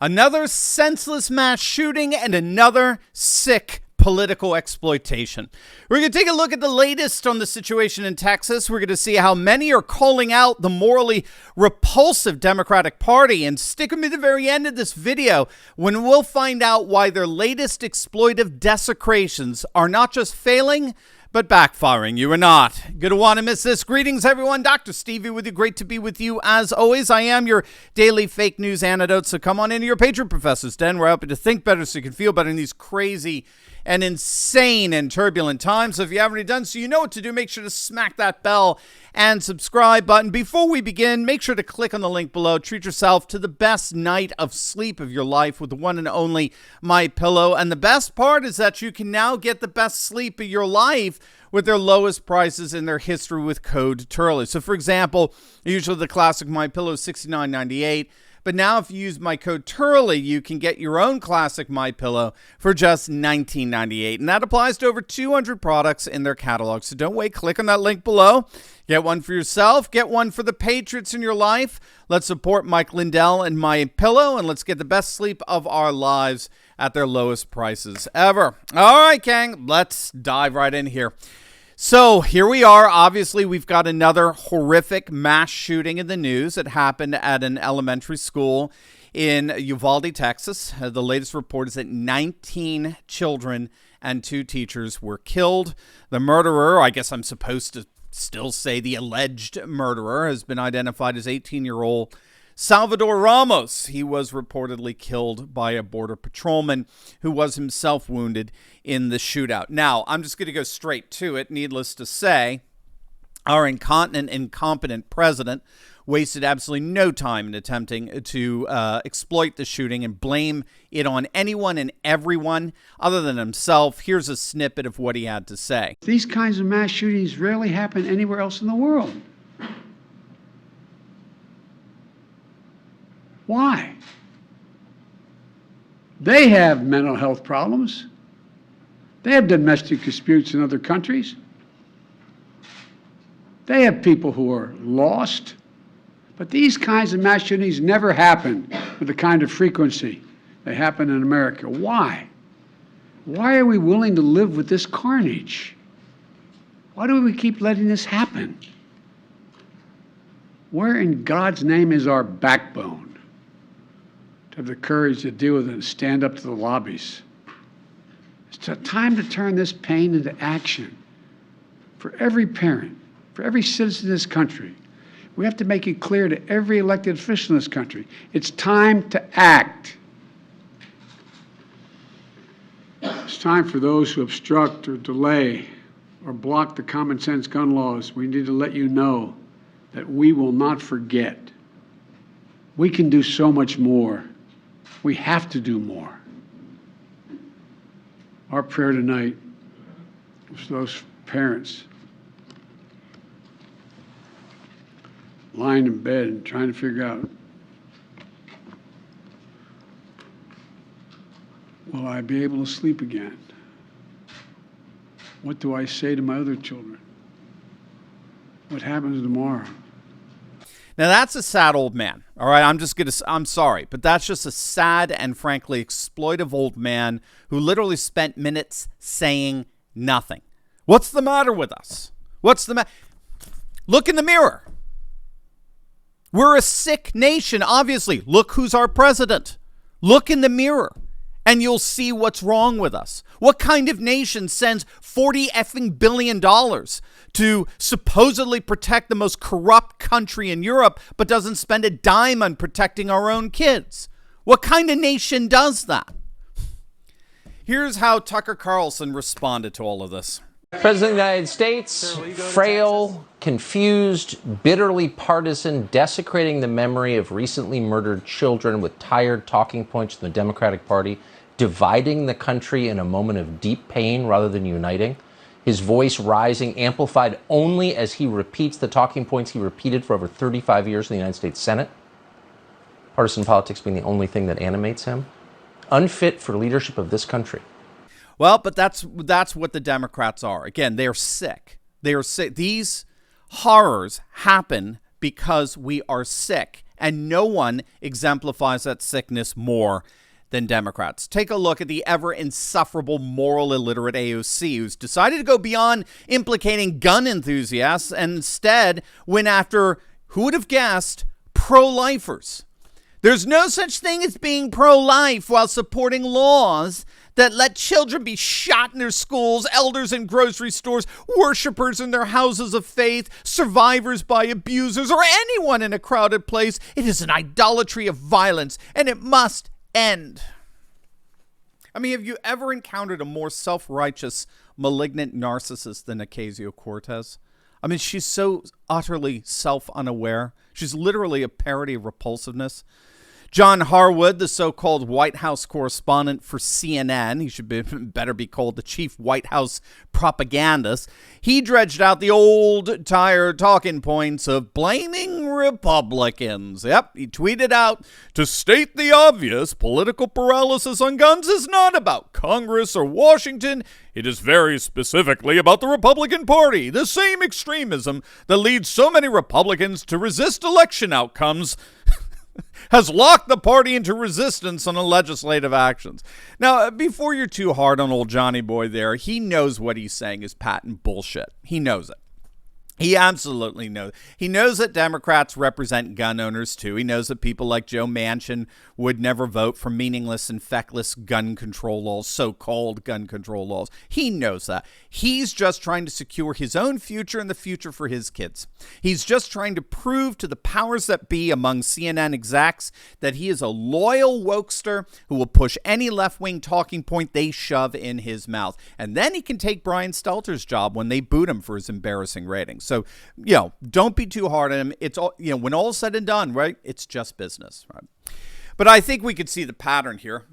Another senseless mass shooting and another sick political exploitation. We're going to take a look at the latest on the situation in Texas. We're going to see how many are calling out the morally repulsive Democratic Party. And stick with me to the very end of this video when we'll find out why their latest exploitive desecrations are not just failing, but backfiring. You are not going to want to miss this. Greetings, everyone. Dr. Stevie with you. Great to be with you. As always, I am your daily fake news antidote. So come on into your Patriot Professor's Den. We're helping to think better so you can feel better in these crazy and insane and turbulent times. So if you haven't already done so, you know what to do. Make sure to smack that bell and subscribe button. Before we begin, make sure to click on the link below. Treat yourself to the best night of sleep of your life with the one and only MyPillow. And the best part is that you can now get the best sleep of your life with their lowest prices in their history with code Turley. So for example, usually the classic MyPillow is $69.98. But now if you use my code Turley, you can get your own classic MyPillow for just $19.98. And that applies to over 200 products in their catalog. So don't wait. Click on that link below. Get one for yourself. Get one for the patriots in your life. Let's support Mike Lindell and MyPillow, and let's get the best sleep of our lives at their lowest prices ever. All right, gang, let's dive right in here. So here we are. Obviously, we've got another horrific mass shooting in the news. It happened at an elementary school in Uvalde, Texas. The latest report is that 19 children and 2 teachers were killed. The murderer, I guess I'm supposed to still say the alleged murderer, has been identified as 18-year-old Salvador Ramos. He was reportedly killed by a border patrolman who was himself wounded in the shootout. Now, I'm just going to go straight to it. Needless to say, our incontinent, incompetent president wasted absolutely no time in attempting to exploit the shooting and blame it on anyone and everyone other than himself. Here's a snippet of what he had to say. These kinds of mass shootings rarely happen anywhere else in the world. Why? They have mental health problems. They have domestic disputes in other countries. They have people who are lost. But these kinds of mass shootings never happen with the kind of frequency they happen in America. Why? Why are we willing to live with this carnage? Why do we keep letting this happen? Where in God's name is our backbone to have the courage to deal with it and stand up to the lobbies? It's a time to turn this pain into action for every parent, for every citizen in this country. We have to make it clear to every elected official in this country. It's time to act. It's time for those who obstruct or delay or block the common sense gun laws. We need to let you know that we will not forget. We can do so much more. We have to do more. Our prayer tonight is for those parents lying in bed and trying to figure out, will I be able to sleep again? What do I say to my other children? What happens tomorrow? Now, that's a sad old man. All right, I'm sorry, but that's just a sad and frankly exploitive old man who literally spent minutes saying nothing. What's the matter with us? What's the matter? Look in the mirror. We're a sick nation, obviously. Look who's our president. Look in the mirror and you'll see what's wrong with us. What kind of nation sends $40 billion to supposedly protect the most corrupt country in Europe, but doesn't spend a dime on protecting our own kids? What kind of nation does that? Here's how Tucker Carlson responded to all of this. President of the United States, frail, confused, bitterly partisan, desecrating the memory of recently murdered children with tired talking points from the Democratic Party, dividing the country in a moment of deep pain rather than uniting. His voice rising, amplified only as he repeats the talking points he repeated for over 35 years in the United States Senate. Partisan politics being the only thing that animates him. Unfit for leadership of this country. Well, but that's what the Democrats are. Again, they're sick. They are sick. These horrors happen because we are sick. and no one exemplifies that sickness more than Democrats. Take a look at the ever insufferable moral illiterate AOC, who's decided to go beyond implicating gun enthusiasts and instead went after, who would have guessed, pro-lifers. There's no such thing as being pro-life while supporting laws that let children be shot in their schools, elders in grocery stores, worshipers in their houses of faith, survivors by abusers, or anyone in a crowded place. It is an idolatry of violence, and it must end. I mean, have you ever encountered a more self-righteous, malignant narcissist than Ocasio-Cortez? I mean, she's so utterly self-unaware. She's literally a parody of repulsiveness. John Harwood, the so-called White House correspondent for CNN, he should better be called the chief White House propagandist, he dredged out the old, tired talking points of blaming Republicans. Yep, he tweeted out, "To state the obvious, political paralysis on guns is not about Congress or Washington. It is very specifically about the Republican Party, the same extremism that leads so many Republicans to resist election outcomes has locked the party into resistance on the legislative actions." Now, before you're too hard on old Johnny Boy there, he knows what he's saying is patent bullshit. He knows it. He absolutely knows. He knows that Democrats represent gun owners, too. He knows that people like Joe Manchin would never vote for meaningless and feckless gun control laws, so-called gun control laws. He knows that. He's just trying to secure his own future and the future for his kids. He's just trying to prove to the powers that be among CNN execs that he is a loyal wokester who will push any left-wing talking point they shove in his mouth. And then he can take Brian Stelter's job when they boot him for his embarrassing ratings. So, don't be too hard on him. It's all, when all's said and done, right? It's just business, right? But I think we could see the pattern here.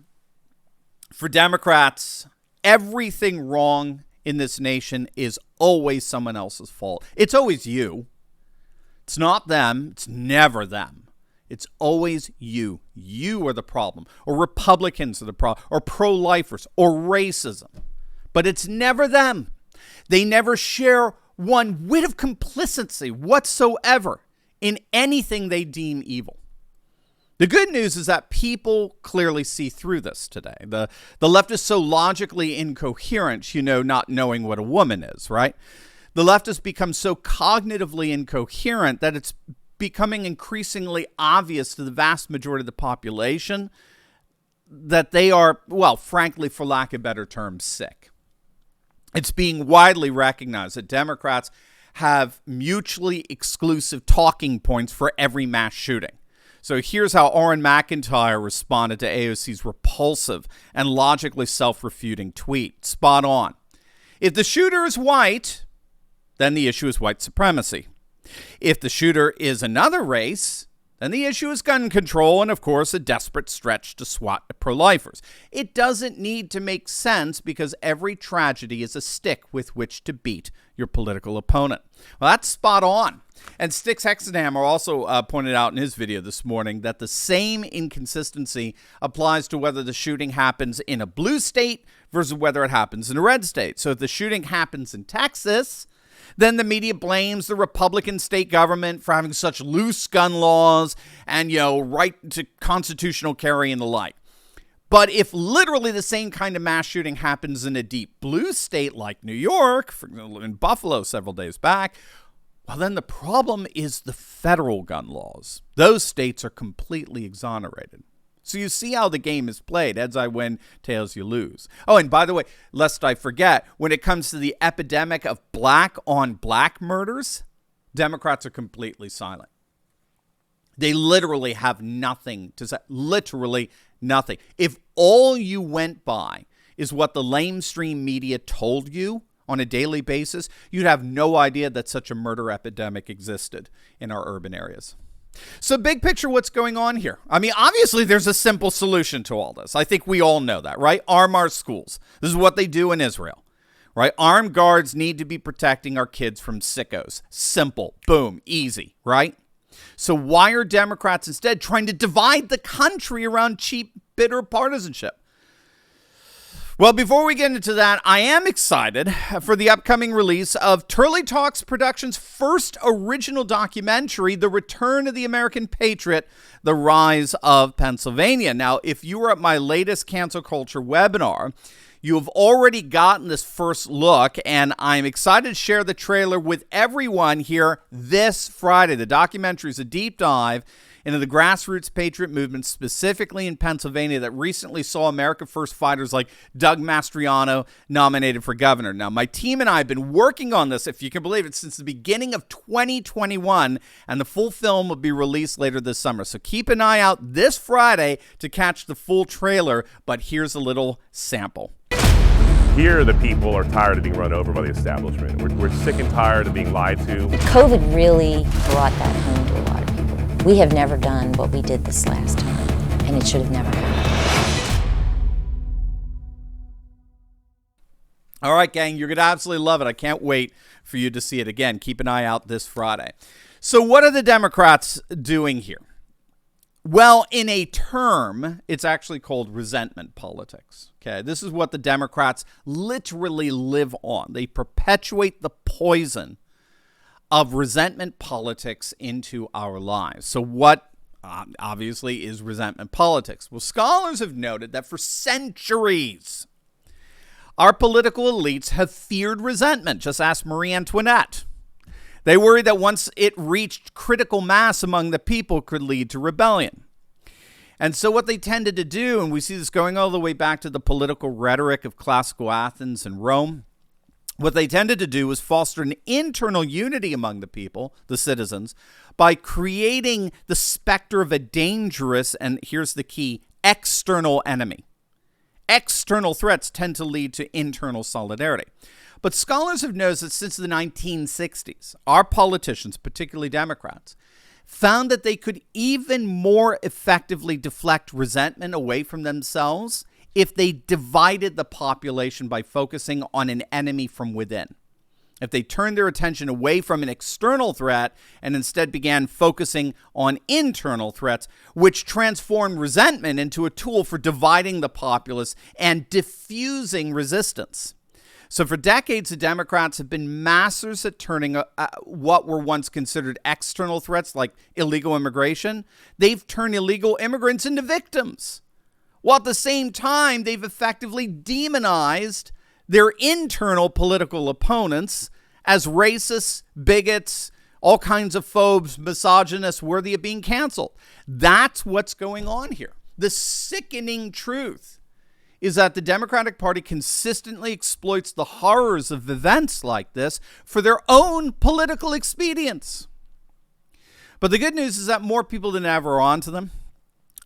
For Democrats, everything wrong in this nation is always someone else's fault. It's always you. It's not them. It's never them. It's always you. You are the problem. Or Republicans are the problem. Or pro-lifers. Or racism. But it's never them. They never share one whit of complicity whatsoever in anything they deem evil. The good news is that people clearly see through this today. The left is so logically incoherent, not knowing what a woman is, right? The left has become so cognitively incoherent that it's becoming increasingly obvious to the vast majority of the population that they are, well, frankly, for lack of better terms, sick. It's being widely recognized that Democrats have mutually exclusive talking points for every mass shooting. So here's how Orrin McIntyre responded to AOC's repulsive and logically self-refuting tweet. Spot on. If the shooter is white, then the issue is white supremacy. If the shooter is another race, then the issue is gun control and, of course, a desperate stretch to swat at pro-lifers. It doesn't need to make sense because every tragedy is a stick with which to beat your political opponent. Well, that's spot on. And Styx Hexenhammer also pointed out in his video this morning that the same inconsistency applies to whether the shooting happens in a blue state versus whether it happens in a red state. So if the shooting happens in Texas, then the media blames the Republican state government for having such loose gun laws and, right to constitutional carry and the like. But if literally the same kind of mass shooting happens in a deep blue state like New York, in Buffalo several days back, well, then the problem is the federal gun laws. Those states are completely exonerated. So you see how the game is played. Heads I win, tails you lose. Oh, and by the way, lest I forget, when it comes to the epidemic of black-on-black murders, Democrats are completely silent. They literally have nothing to say. Literally nothing. If all you went by is what the lamestream media told you on a daily basis, you'd have no idea that such a murder epidemic existed in our urban areas. So big picture, what's going on here? I mean, obviously, there's a simple solution to all this. I think we all know that, right? Arm our schools. This is what they do in Israel, right? Armed guards need to be protecting our kids from sickos. Simple. Boom. Easy, right? So why are Democrats instead trying to divide the country around cheap, bitter partisanship? Well, before we get into that, I am excited for the upcoming release of Turley Talks Productions' first original documentary, The Return of the American Patriot, The Rise of Pennsylvania. Now, if you were at my latest Cancel Culture webinar, you have already gotten this first look, and I'm excited to share the trailer with everyone here this Friday. The documentary is a deep dive into the grassroots patriot movement, specifically in Pennsylvania, that recently saw America First fighters like Doug Mastriano nominated for governor. Now, my team and I have been working on this, if you can believe it, since the beginning of 2021, and the full film will be released later this summer. So keep an eye out this Friday to catch the full trailer, but here's a little sample. Here, the people are tired of being run over by the establishment. We're sick and tired of being lied to. COVID really brought that home to a lot of people. We have never done what we did this last time, and it should have never happened. All right, gang, you're going to absolutely love it. I can't wait for you to see it again. Keep an eye out this Friday. So what are the Democrats doing here? Well, in a term, it's actually called resentment politics. Okay, this is what the Democrats literally live on. They perpetuate the poison of resentment politics into our lives. So what obviously is resentment politics? Well, scholars have noted that for centuries, our political elites have feared resentment. Just ask Marie Antoinette. They worried that once it reached critical mass among the people, could lead to rebellion. And so what they tended to do, and we see this going all the way back to the political rhetoric of classical Athens and Rome, what they tended to do was foster an internal unity among the people, the citizens, by creating the specter of a dangerous, and here's the key, external enemy. External threats tend to lead to internal solidarity. But scholars have noticed that since the 1960s, our politicians, particularly Democrats, found that they could even more effectively deflect resentment away from themselves if they divided the population by focusing on an enemy from within. If they turned their attention away from an external threat and instead began focusing on internal threats, which transformed resentment into a tool for dividing the populace and diffusing resistance. So for decades, the Democrats have been masters at turning what were once considered external threats, like illegal immigration. They've turned illegal immigrants into victims, while at the same time, they've effectively demonized their internal political opponents as racists, bigots, all kinds of phobes, misogynists, worthy of being canceled. That's what's going on here. The sickening truth is that the Democratic Party consistently exploits the horrors of events like this for their own political expedience. But the good news is that more people than ever are onto them.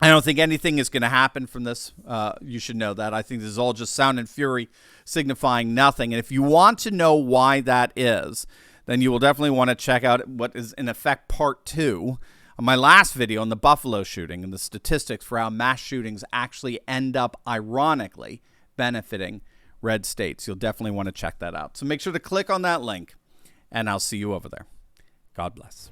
I don't think anything is going to happen from this. You should know that. I think this is all just sound and fury signifying nothing. And if you want to know why that is, then you will definitely want to check out what is in effect part 2 of my last video on the Buffalo shooting and the statistics for how mass shootings actually end up, ironically, benefiting red states. You'll definitely want to check that out. So make sure to click on that link, and I'll see you over there. God bless.